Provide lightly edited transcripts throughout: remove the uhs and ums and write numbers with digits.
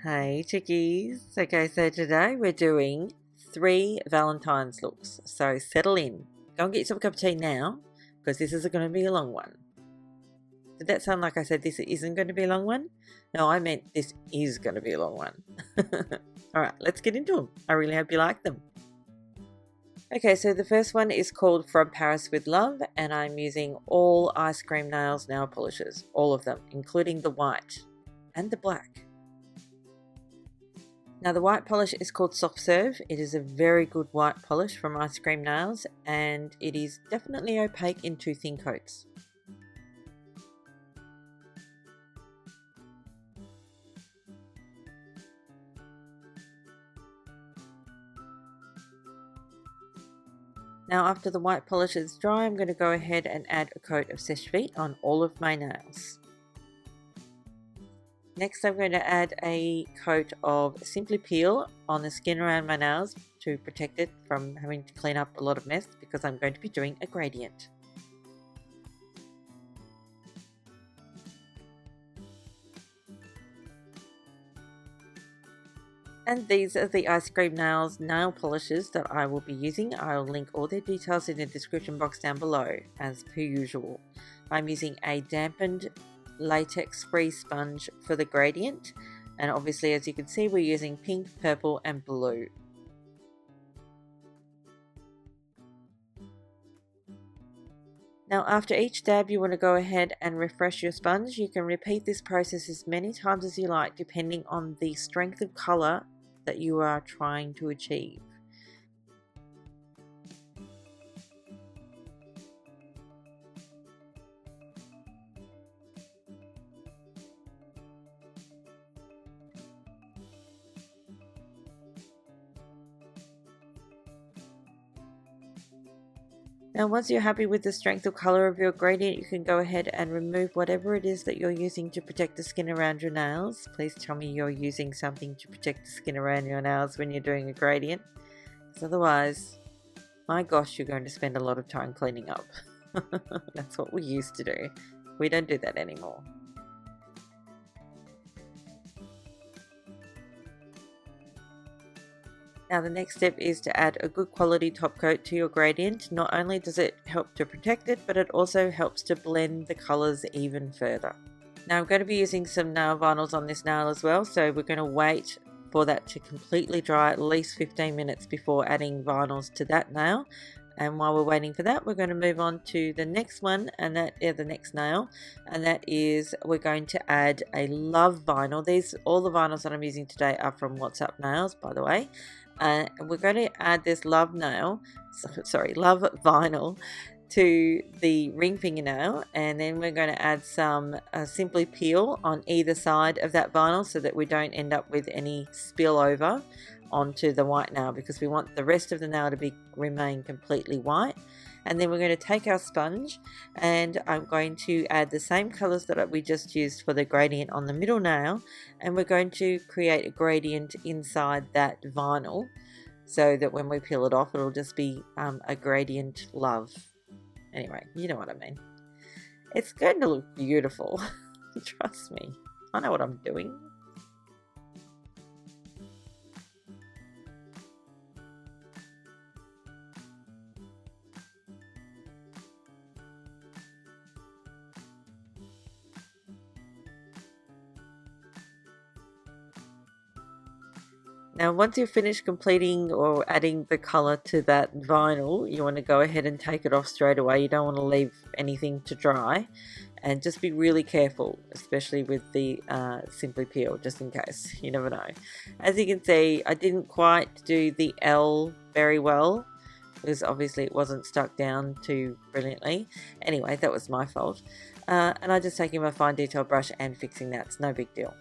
Hey chickies. Okay, so today we're doing 3 Valentine's looks. So settle in. Go and get yourself a cup of tea now, because this is going to be a long one. Did that sound like I said this isn't going to be a long one? No, I meant this is going to be a long one. Alright, let's get into them. I really hope you like them. Okay, so the first one is called From Paris with Love, and I'm using all ISCREAM nails nail polishes. All of them, including the white and the black. Now the white polish is called Soft Serve. It is a very good white polish from ISCREAM Nails, and it is definitely opaque in 2 thin coats. Now after the white polish is dry, I'm going to go ahead and add a coat of Seche Vite on all of my nails. Next I'm going to add a coat of Simply Peel on the skin around my nails to protect it from having to clean up a lot of mess, because I'm going to be doing a gradient. And these are the ISCREAM Nails nail polishes that I will be using. I'll link all their details in the description box down below, as per usual. I'm using a dampened latex free sponge for the gradient, and obviously as you can see we're using pink, purple and blue. Now after each dab you want to go ahead and refresh your sponge. You can repeat this process as many times as you like depending on the strength of colour that you are trying to achieve. Now once you're happy with the strength or colour of your gradient, you can go ahead and remove whatever it is that you're using to protect the skin around your nails. Please tell me you're using something to protect the skin around your nails when you're doing a gradient, because otherwise, my gosh, you're going to spend a lot of time cleaning up. That's what we used to do. We don't do that anymore. Now the next step is to add a good quality top coat to your gradient. Not only does it help to protect it, but it also helps to blend the colours even further. Now I'm going to be using some nail vinyls on this nail as well, so we're going to wait for that to completely dry at least 15 minutes before adding vinyls to that nail. And while we're waiting for that, we're going to move on to the next one, and that is the next nail, and that is we're going to add a Love vinyl. All the vinyls that I'm using today are from WhatsApp Nails, by the way. We're going to add this Love vinyl to the ring fingernail, and then we're going to add some Simply Peel on either side of that vinyl so that we don't end up with any spillover onto the white nail, because we want the rest of the nail to remain completely white. And then we're going to take our sponge, and I'm going to add the same colors that we just used for the gradient on the middle nail, and we're going to create a gradient inside that vinyl so that when we peel it off it'll just be a gradient Love. Anyway, you know what I mean. It's going to look beautiful. Trust me, I know what I'm doing. Now once you've finished completing or adding the colour to that vinyl, you want to go ahead and take it off straight away. You don't want to leave anything to dry, and just be really careful, especially with the Simply Peel, just in case, you never know. As you can see, I didn't quite do the L very well, because obviously it wasn't stuck down too brilliantly. Anyway, that was my fault. And I just taking my fine detail brush and fixing that. It's no big deal.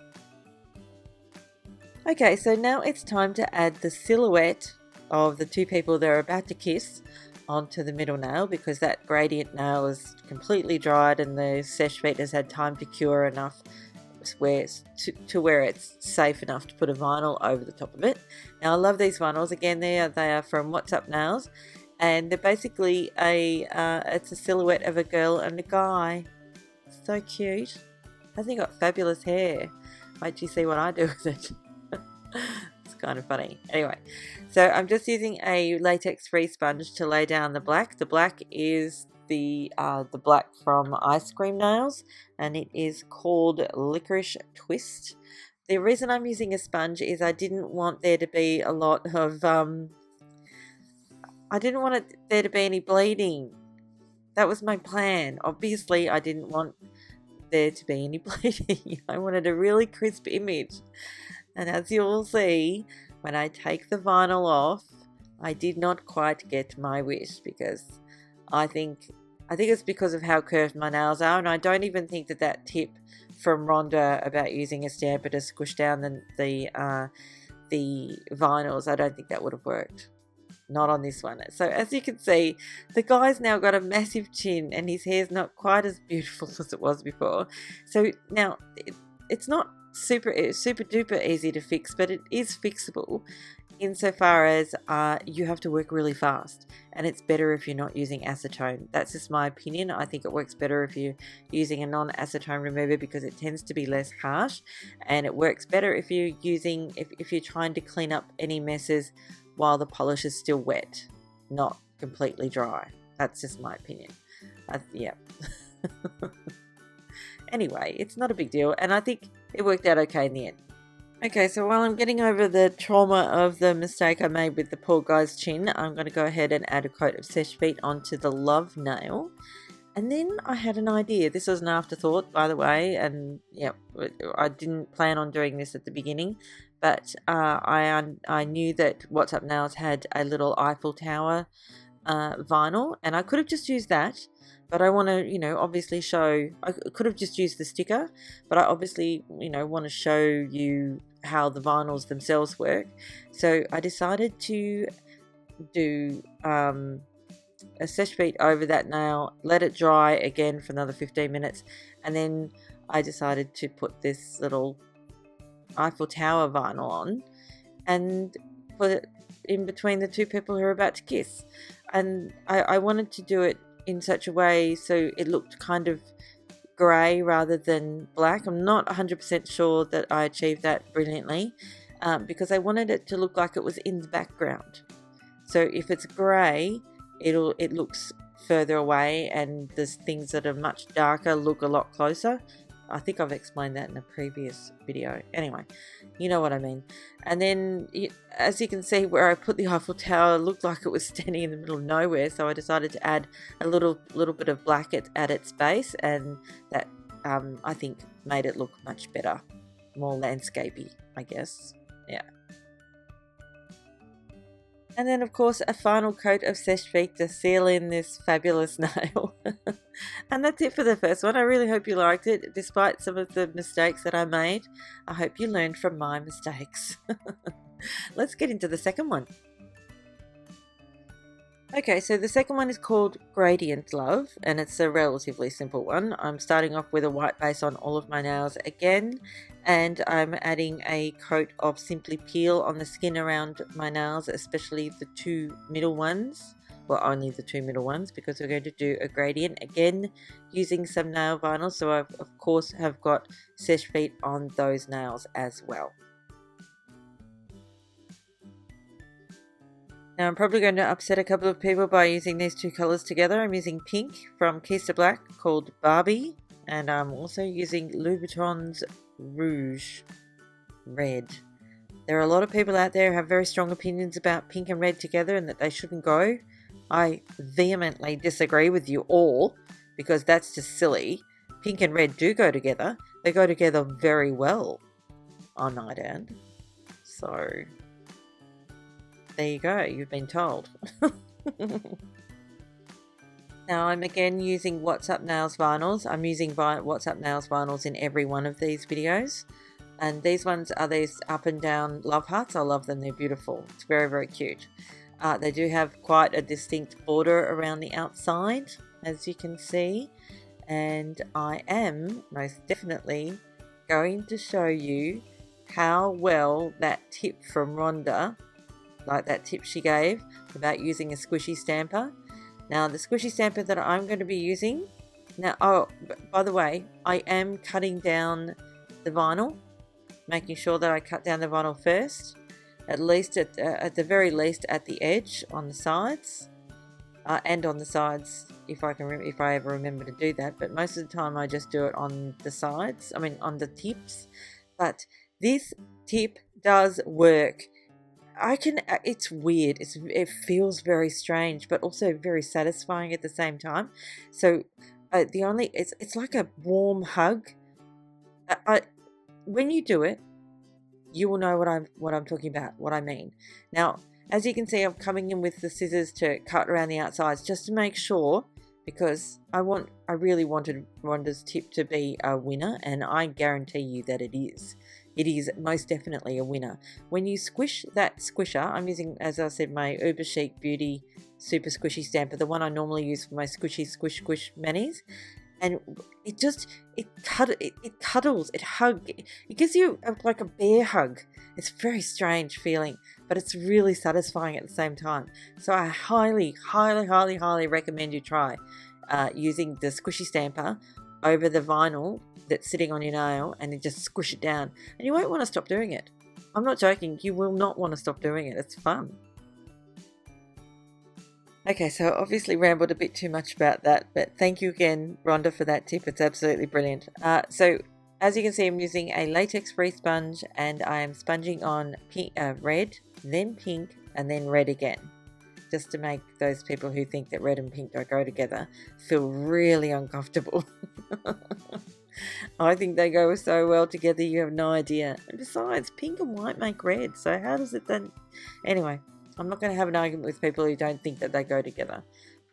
Okay, so now it's time to add the silhouette of the 2 people that are about to kiss onto the middle nail, because that gradient nail is completely dried and the Seche Vite has had time to cure enough to where it's safe enough to put a vinyl over the top of it. Now I love these vinyls. Again, they are from WhatsApp Nails, and they're basically it's a silhouette of a girl and a guy. So cute. Hasn't he got fabulous hair? Wait till you see what I do with it. It's kind of funny. Anyway, so I'm just using a latex free sponge to lay down the black. The black is the black from ISCREAM nails, and it is called Licorice Twist. The reason I'm using a sponge is I didn't want there to be a lot of I didn't want there to be any bleeding. That was my plan. Obviously, I didn't want there to be any bleeding. I wanted a really crisp image. And as you will see, when I take the vinyl off, I did not quite get my wish, because I think it's because of how curved my nails are, and I don't even think that tip from Rhonda about using a stamper to squish down the vinyls, I don't think that would have worked. Not on this one. So as you can see, the guy's now got a massive chin and his hair's not quite as beautiful as it was before. So now it's not super duper easy to fix, but it is fixable insofar as you have to work really fast, and it's better if you're not using acetone. That's just my opinion. I think it works better if you're using a non-acetone remover, because it tends to be less harsh, and it works better if you're using if you're trying to clean up any messes while the polish is still wet, not completely dry. That's just my opinion. Yeah. Anyway, it's not a big deal, and I think it worked out okay in the end. Okay, so while I'm getting over the trauma of the mistake I made with the poor guy's chin, I'm going to go ahead and add a coat of Seche Vite onto the love nail. And then I had an idea. This was an afterthought, by the way, and yeah, I didn't plan on doing this at the beginning, but I knew that What's Up Nails had a little Eiffel Tower vinyl, and I could have just used that. But I want to, obviously show, I could have just used the sticker, but I obviously, want to show you how the vinyls themselves work. So I decided to do a Seche Vite over that nail, let it dry again for another 15 minutes, and then I decided to put this little Eiffel Tower vinyl on and put it in between the two people who are about to kiss. And I wanted to do it in such a way so it looked kind of grey rather than black. I'm not 100% sure that I achieved that brilliantly, because I wanted it to look like it was in the background. So if it's grey, it looks further away, and there's things that are much darker look a lot closer. I think I've explained that in a previous video. Anyway, you know what I mean. And then, as you can see, where I put the Eiffel Tower, it looked like it was standing in the middle of nowhere. So I decided to add a little bit of black at its base, and that I think made it look much better, more landscapey, I guess. Yeah. And then, of course, a final coat of Seche Vite to seal in this fabulous nail. And that's it for the first one. I really hope you liked it, despite some of the mistakes that I made. I hope you learned from my mistakes. Let's get into the second one. Okay, so the second one is called Gradient Love, and it's a relatively simple one. I'm starting off with a white base on all of my nails again, and I'm adding a coat of Simply Peel on the skin around my nails, especially the two middle ones. Well, only the two middle ones, because we're going to do a gradient again using some nail vinyl. So I, of course, have got Seche Vite on those nails as well. Now I'm probably going to upset a couple of people by using these two colours together. I'm using pink from KESTER Black called Barbie, and I'm also using Louboutin's Rouge red. There are a lot of people out there who have very strong opinions about pink and red together and that they shouldn't go. I vehemently disagree with you all, because that's just silly. Pink and red do go together. They go together very well, I might add. So there you go, you've been told. Now I'm again using What's Up Nails vinyls. I'm using What's Up Nails vinyls in every one of these videos. And these ones are these up and down love hearts. I love them, they're beautiful. It's very, very cute. They do have quite a distinct border around the outside, as you can see. And I am most definitely going to show you how well that tip from Rhonda, like that tip she gave about using a squishy stamper. Now the squishy stamper that I'm going to be using, now, oh, by the way, I am cutting down the vinyl making sure that I cut down the vinyl first, at least at the very least at the edge on the sides, and on the sides if I ever remember to do that. But most of the time I just do it on the sides, I mean on the tips. But this tip does work. It's weird. It feels very strange, but also very satisfying at the same time. So it's like a warm hug. When you do it, you will know what I'm talking about, what I mean. Now, as you can see, I'm coming in with the scissors to cut around the outsides just to make sure, because I really wanted Rhonda's tip to be a winner, and I guarantee you that it is. It is most definitely a winner. When you squish that squisher, I'm using, as I said, my Uber Chic Beauty Super Squishy Stamper, the one I normally use for my squishy squish manis. And it cuddles, it hugs, it gives you like a bear hug. It's a very strange feeling, but it's really satisfying at the same time. So I highly, highly, highly, highly recommend you try using the squishy stamper over the vinyl that's sitting on your nail, and then just squish it down. And you won't want to stop doing it. I'm not joking, you will not want to stop doing it. It's fun. Okay, so I obviously rambled a bit too much about that, but thank you again, Rhonda, for that tip. It's absolutely brilliant. So as you can see, I'm using a latex-free sponge, and I am sponging on red, then pink, and then red again, just to make those people who think that red and pink don't go together feel really uncomfortable. I think they go so well together, you have no idea. And besides, pink and white make red, so how does it then? Anyway, I'm not going to have an argument with people who don't think that they go together,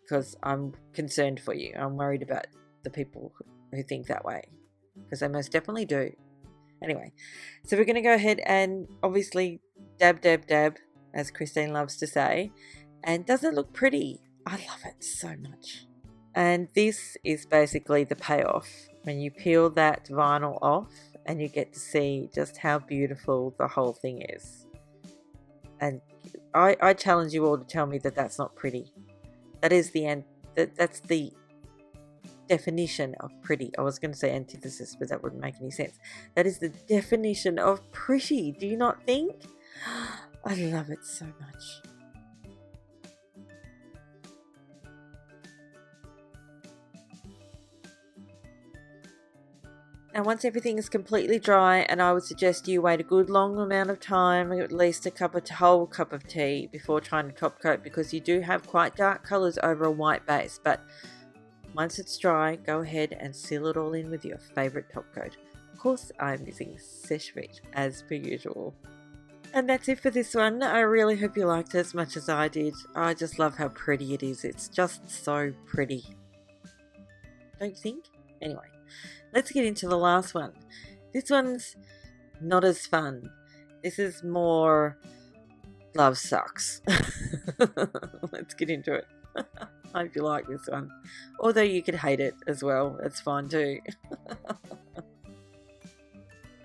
because I'm concerned for you. I'm worried about the people who think that way, because they most definitely do. Anyway, so we're going to go ahead and obviously dab, dab, dab, as Christine loves to say. And doesn't it look pretty? I love it so much. And this is basically the payoff. When you peel that vinyl off and you get to see just how beautiful the whole thing is. And I challenge you all to tell me that that's not pretty. That is the end. That's the definition of pretty. I was going to say antithesis, but that wouldn't make any sense. That is the definition of pretty. Do you not think? I love it so much. Now once everything is completely dry, and I would suggest you wait a good long amount of time, at least a whole cup of tea, before trying to top coat, because you do have quite dark colours over a white base. But once it's dry, go ahead and seal it all in with your favourite top coat. Of course, I'm using Seche Vite as per usual. And that's it for this one. I really hope you liked it as much as I did. I just love how pretty it is. It's just so pretty. Don't you think? Anyway, let's get into the last one. This one's not as fun. This is more love sucks. Let's get into it. I hope you like this one. Although you could hate it as well. It's fine too.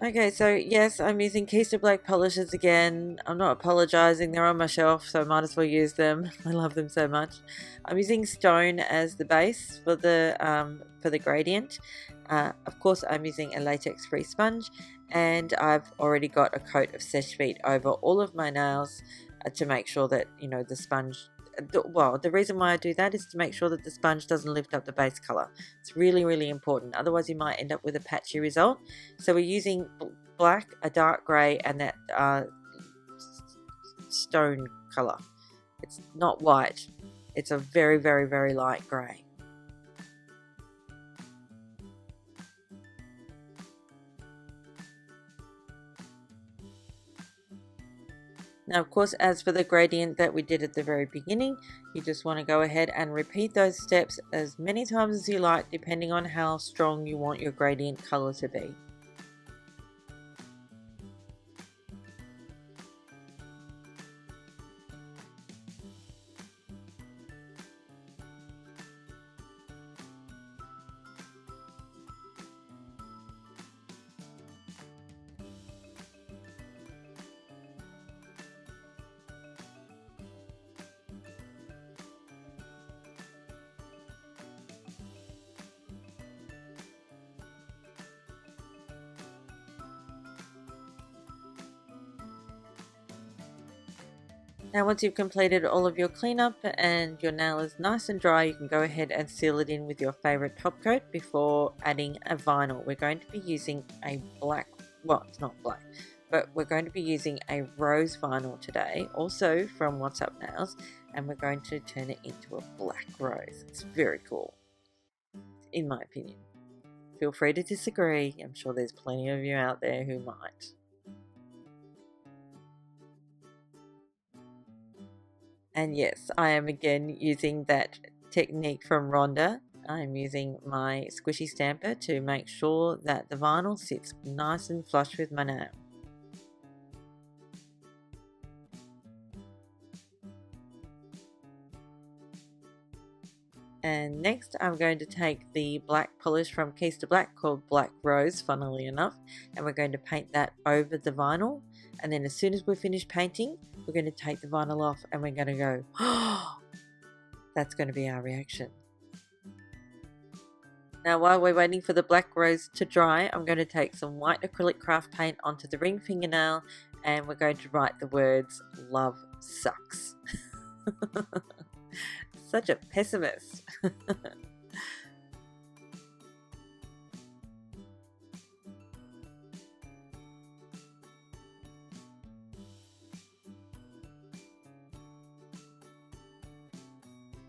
Okay, so yes, I'm using KESTER black polishes again. I'm not apologising, they're on my shelf, so I might as well use them. I love them so much. I'm using Stone as the base for the gradient. Of course, I'm using a latex-free sponge, and I've already got a coat of Seche Vite over all of my nails to make sure that, you know, the sponge... Well, the reason why I do that is to make sure that the sponge doesn't lift up the base colour. It's really, really important. Otherwise, you might end up with a patchy result. So we're using black, a dark grey, and that stone colour. It's not white. It's a very, very, very light grey. Now, of course, as for the gradient that we did at the very beginning, you just want to go ahead and repeat those steps as many times as you like, depending on how strong you want your gradient colour to be. Now once you've completed all of your cleanup and your nail is nice and dry, you can go ahead and seal it in with your favorite top coat before adding a vinyl. We're going to be using a black, well, it's not black, but we're going to be using a rose vinyl today, also from What's Up Nails, and we're going to turn it into a black rose. It's very cool, in my opinion. Feel free to disagree. I'm sure there's plenty of you out there who might. And yes, I am again using that technique from Rhonda. I'm using my squishy stamper to make sure that the vinyl sits nice and flush with my nail. And next I'm going to take the black polish from KESTER Black called Black Rose, funnily enough, and we're going to paint that over the vinyl. And then as soon as we're finished painting, we're going to take the vinyl off and we're going to go, oh, that's going to be our reaction. Now while we're waiting for the black rose to dry, I'm going to take some white acrylic craft paint onto the ring fingernail and we're going to write the words "Love Sucks." Such a pessimist.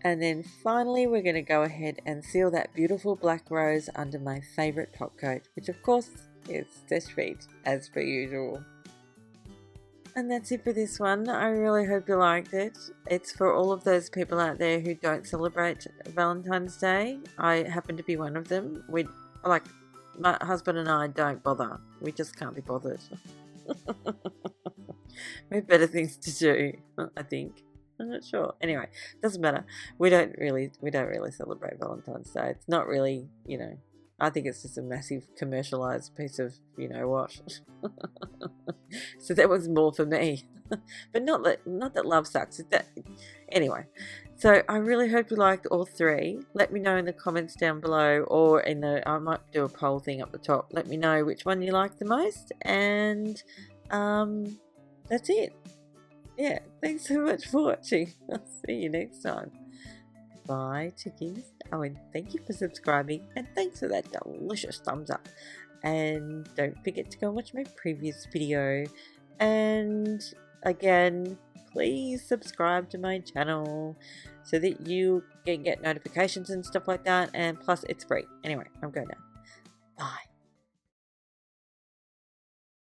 And then finally we're going to go ahead and seal that beautiful black rose under my favourite top coat, which of course is Seche Vite, as per usual. And that's it for this one. I really hope you liked it. It's for all of those people out there who don't celebrate Valentine's Day. I happen to be one of them. My husband and I don't bother. We just can't be bothered. We have better things to do, I think. I'm not sure. Anyway, doesn't matter. We don't really celebrate Valentine's Day. It's not really, I think it's just a massive commercialized piece of what. So that was more for me. But not that love sucks. Anyway. So I really hope you liked all three. Let me know in the comments down below, or I might do a poll thing up the top. Let me know which one you like the most, and that's it. Yeah, thanks so much for watching. I'll see you next time. Bye, chickies. Oh, and thank you for subscribing, and thanks for that delicious thumbs up. And don't forget to go watch my previous video. And again, please subscribe to my channel so that you can get notifications and stuff like that. And plus, it's free. Anyway, I'm going now.